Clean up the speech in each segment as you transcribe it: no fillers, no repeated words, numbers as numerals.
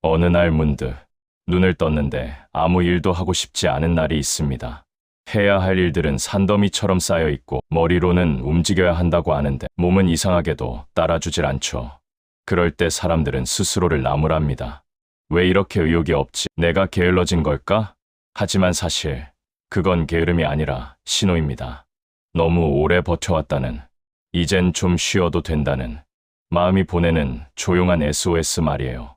어느 날 문득 눈을 떴는데 아무 일도 하고 싶지 않은 날이 있습니다. 해야 할 일들은 산더미처럼 쌓여 있고 머리로는 움직여야 한다고 아는데 몸은 이상하게도 따라주질 않죠. 그럴 때 사람들은 스스로를 나무랍니다. 왜 이렇게 의욕이 없지? 내가 게을러진 걸까? 하지만 사실 그건 게으름이 아니라 신호입니다. 너무 오래 버텨왔다는, 이젠 좀 쉬어도 된다는 마음이 보내는 조용한 SOS 말이에요.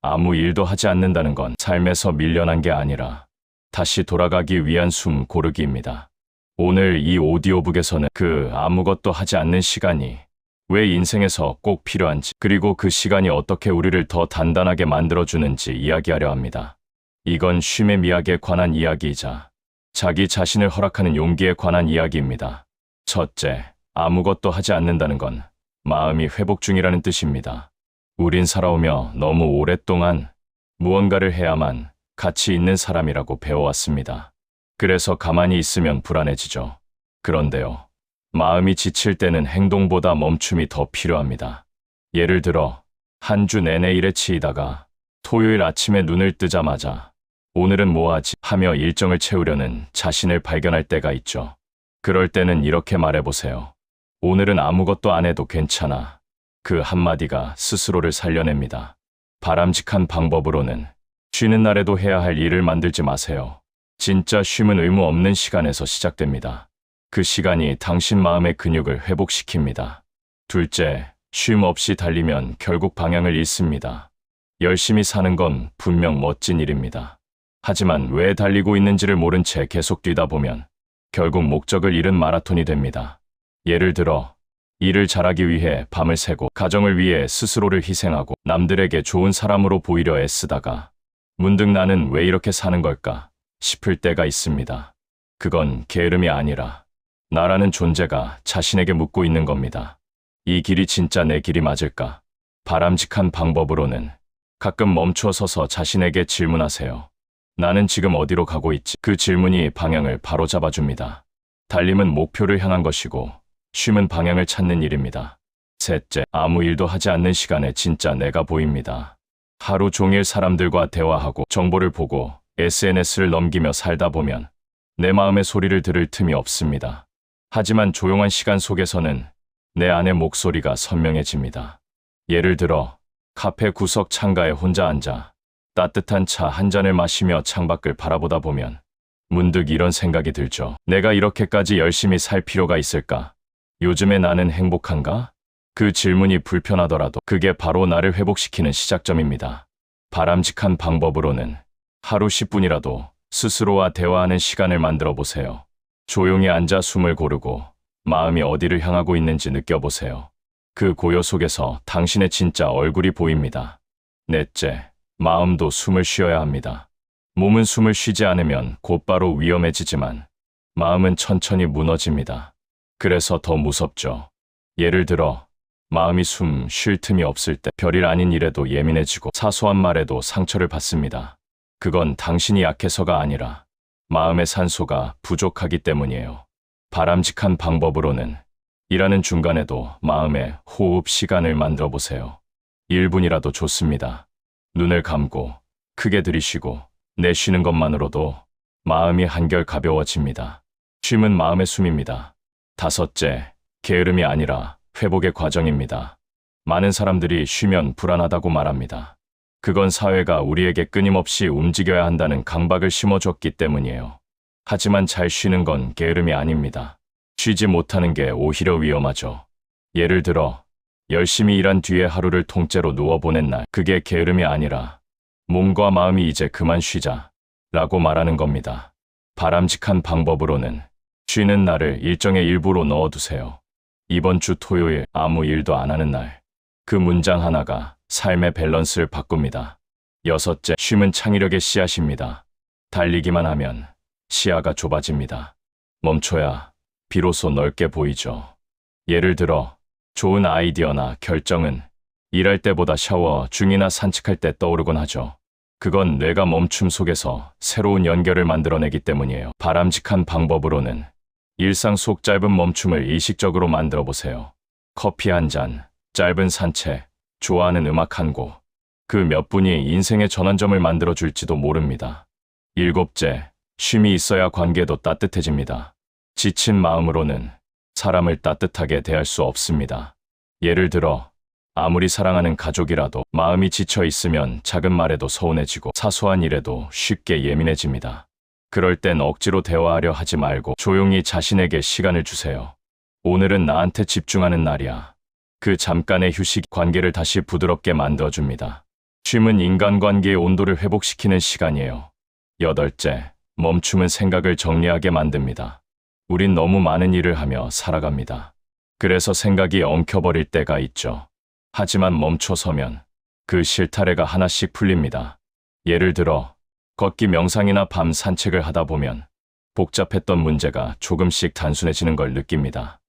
아무 일도 하지 않는다는 건 삶에서 밀려난 게 아니라 다시 돌아가기 위한 숨 고르기입니다. 오늘 이 오디오북에서는 그 아무것도 하지 않는 시간이 왜 인생에서 꼭 필요한지, 그리고 그 시간이 어떻게 우리를 더 단단하게 만들어주는지 이야기하려 합니다. 이건 쉼의 미학에 관한 이야기이자 자기 자신을 허락하는 용기에 관한 이야기입니다. 첫째, 아무것도 하지 않는다는 건 마음이 회복 중이라는 뜻입니다. 우린 살아오며 너무 오랫동안 무언가를 해야만 가치 있는 사람이라고 배워왔습니다. 그래서 가만히 있으면 불안해지죠. 그런데요, 마음이 지칠 때는 행동보다 멈춤이 더 필요합니다. 예를 들어, 한 주 내내 일에 치이다가 토요일 아침에 눈을 뜨자마자 오늘은 뭐 하지? 하며 일정을 채우려는 자신을 발견할 때가 있죠. 그럴 때는 이렇게 말해보세요. 오늘은 아무것도 안 해도 괜찮아. 그 한마디가 스스로를 살려냅니다. 바람직한 방법으로는 쉬는 날에도 해야 할 일을 만들지 마세요. 진짜 쉼은 의무 없는 시간에서 시작됩니다. 그 시간이 당신 마음의 근육을 회복시킵니다. 둘째, 쉼 없이 달리면 결국 방향을 잃습니다. 열심히 사는 건 분명 멋진 일입니다. 하지만 왜 달리고 있는지를 모른 채 계속 뛰다 보면 결국 목적을 잃은 마라톤이 됩니다. 예를 들어, 일을 잘하기 위해 밤을 새고 가정을 위해 스스로를 희생하고 남들에게 좋은 사람으로 보이려 애쓰다가 문득 나는 왜 이렇게 사는 걸까 싶을 때가 있습니다. 그건 게으름이 아니라 나라는 존재가 자신에게 묻고 있는 겁니다. 이 길이 진짜 내 길이 맞을까? 바람직한 방법으로는 가끔 멈춰 서서 자신에게 질문하세요. 나는 지금 어디로 가고 있지? 그 질문이 방향을 바로 잡아줍니다. 달림은 목표를 향한 것이고 쉼은 방향을 찾는 일입니다. 셋째, 아무 일도 하지 않는 시간에 진짜 내가 보입니다. 하루 종일 사람들과 대화하고 정보를 보고 SNS를 넘기며 살다 보면 내 마음의 소리를 들을 틈이 없습니다. 하지만 조용한 시간 속에서는 내 안의 목소리가 선명해집니다. 예를 들어, 카페 구석 창가에 혼자 앉아 따뜻한 차 한 잔을 마시며 창밖을 바라보다 보면 문득 이런 생각이 들죠. 내가 이렇게까지 열심히 살 필요가 있을까? 요즘에 나는 행복한가? 그 질문이 불편하더라도 그게 바로 나를 회복시키는 시작점입니다. 바람직한 방법으로는 하루 10분이라도 스스로와 대화하는 시간을 만들어 보세요. 조용히 앉아 숨을 고르고 마음이 어디를 향하고 있는지 느껴보세요. 그 고요 속에서 당신의 진짜 얼굴이 보입니다. 넷째, 마음도 숨을 쉬어야 합니다. 몸은 숨을 쉬지 않으면 곧바로 위험해지지만 마음은 천천히 무너집니다. 그래서 더 무섭죠. 예를 들어, 마음이 숨 쉴 틈이 없을 때 별일 아닌 일에도 예민해지고 사소한 말에도 상처를 받습니다. 그건 당신이 약해서가 아니라 마음의 산소가 부족하기 때문이에요. 바람직한 방법으로는 일하는 중간에도 마음의 호흡 시간을 만들어 보세요. 1분이라도 좋습니다. 눈을 감고 크게 들이쉬고 내쉬는 것만으로도 마음이 한결 가벼워집니다. 쉼은 마음의 숨입니다. 다섯째, 게으름이 아니라 회복의 과정입니다. 많은 사람들이 쉬면 불안하다고 말합니다. 그건 사회가 우리에게 끊임없이 움직여야 한다는 강박을 심어줬기 때문이에요. 하지만 잘 쉬는 건 게으름이 아닙니다. 쉬지 못하는 게 오히려 위험하죠. 예를 들어, 열심히 일한 뒤에 하루를 통째로 누워보낸 날, 그게 게으름이 아니라 몸과 마음이 이제 그만 쉬자 라고 말하는 겁니다. 바람직한 방법으로는 쉬는 날을 일정의 일부로 넣어두세요. 이번 주 토요일 아무 일도 안 하는 날. 그 문장 하나가 삶의 밸런스를 바꿉니다. 여섯째, 쉼은 창의력의 씨앗입니다. 달리기만 하면 시야가 좁아집니다. 멈춰야 비로소 넓게 보이죠. 예를 들어, 좋은 아이디어나 결정은 일할 때보다 샤워 중이나 산책할 때 떠오르곤 하죠. 그건 뇌가 멈춤 속에서 새로운 연결을 만들어내기 때문이에요. 바람직한 방법으로는 일상 속 짧은 멈춤을 의식적으로 만들어 보세요. 커피 한 잔, 짧은 산책, 좋아하는 음악 한 곡. 그 몇 분이 인생의 전환점을 만들어 줄지도 모릅니다. 일곱째, 쉼이 있어야 관계도 따뜻해집니다. 지친 마음으로는 사람을 따뜻하게 대할 수 없습니다. 예를 들어 아무리 사랑하는 가족이라도 마음이 지쳐 있으면 작은 말에도 서운해지고 사소한 일에도 쉽게 예민해집니다. 그럴 땐 억지로 대화하려 하지 말고 조용히 자신에게 시간을 주세요. 오늘은 나한테 집중하는 날이야. 그 잠깐의 휴식 관계를 다시 부드럽게 만들어줍니다. 쉼은 인간관계의 온도를 회복시키는 시간이에요. 여덟째, 멈춤은 생각을 정리하게 만듭니다. 우린 너무 많은 일을 하며 살아갑니다. 그래서 생각이 엉켜버릴 때가 있죠. 하지만 멈춰서면 그 실타래가 하나씩 풀립니다. 예를 들어 걷기 명상이나 밤 산책을 하다 보면 복잡했던 문제가 조금씩 단순해지는 걸 느낍니다.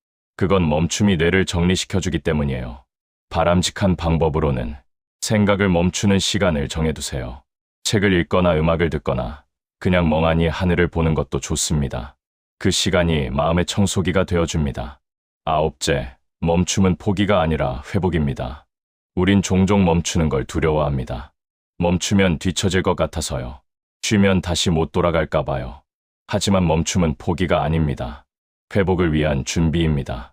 그건 멈춤이 뇌를 정리시켜주기 때문이에요. 바람직한 방법으로는 생각을 멈추는 시간을 정해두세요. 책을 읽거나 음악을 듣거나 그냥 멍하니 하늘을 보는 것도 좋습니다. 그 시간이 마음의 청소기가 되어줍니다. 아홉째, 멈춤은 포기가 아니라 회복입니다. 우린 종종 멈추는 걸 두려워합니다. 멈추면 뒤처질 것 같아서요. 쉬면 다시 못 돌아갈까 봐요. 하지만 멈춤은 포기가 아닙니다. 회복을 위한 준비입니다.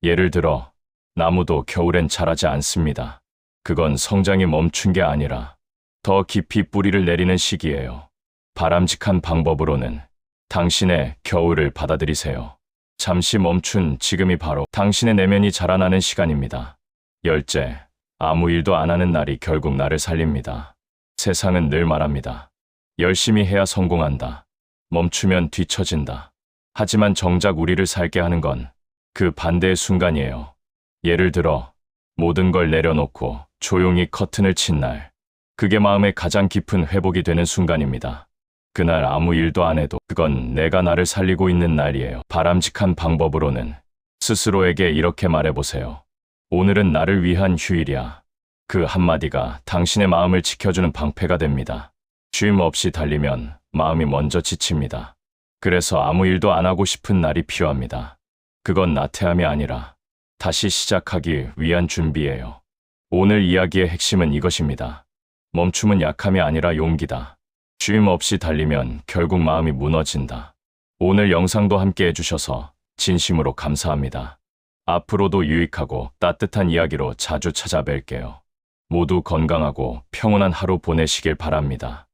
예를 들어 나무도 겨울엔 자라지 않습니다. 그건 성장이 멈춘 게 아니라 더 깊이 뿌리를 내리는 시기예요. 바람직한 방법으로는 당신의 겨울을 받아들이세요. 잠시 멈춘 지금이 바로 당신의 내면이 자라나는 시간입니다. 열째, 아무 일도 안 하는 날이 결국 나를 살립니다. 세상은 늘 말합니다. 열심히 해야 성공한다. 멈추면 뒤처진다. 하지만 정작 우리를 살게 하는 건 그 반대의 순간이에요. 예를 들어 모든 걸 내려놓고 조용히 커튼을 친 날. 그게 마음의 가장 깊은 회복이 되는 순간입니다. 그날 아무 일도 안 해도 그건 내가 나를 살리고 있는 날이에요. 바람직한 방법으로는 스스로에게 이렇게 말해보세요. 오늘은 나를 위한 휴일이야. 그 한마디가 당신의 마음을 지켜주는 방패가 됩니다. 쉼 없이 달리면 마음이 먼저 지칩니다. 그래서 아무 일도 안 하고 싶은 날이 필요합니다. 그건 나태함이 아니라 다시 시작하기 위한 준비예요. 오늘 이야기의 핵심은 이것입니다. 멈춤은 약함이 아니라 용기다. 쉼 없이 달리면 결국 마음이 무너진다. 오늘 영상도 함께 해주셔서 진심으로 감사합니다. 앞으로도 유익하고 따뜻한 이야기로 자주 찾아뵐게요. 모두 건강하고 평온한 하루 보내시길 바랍니다.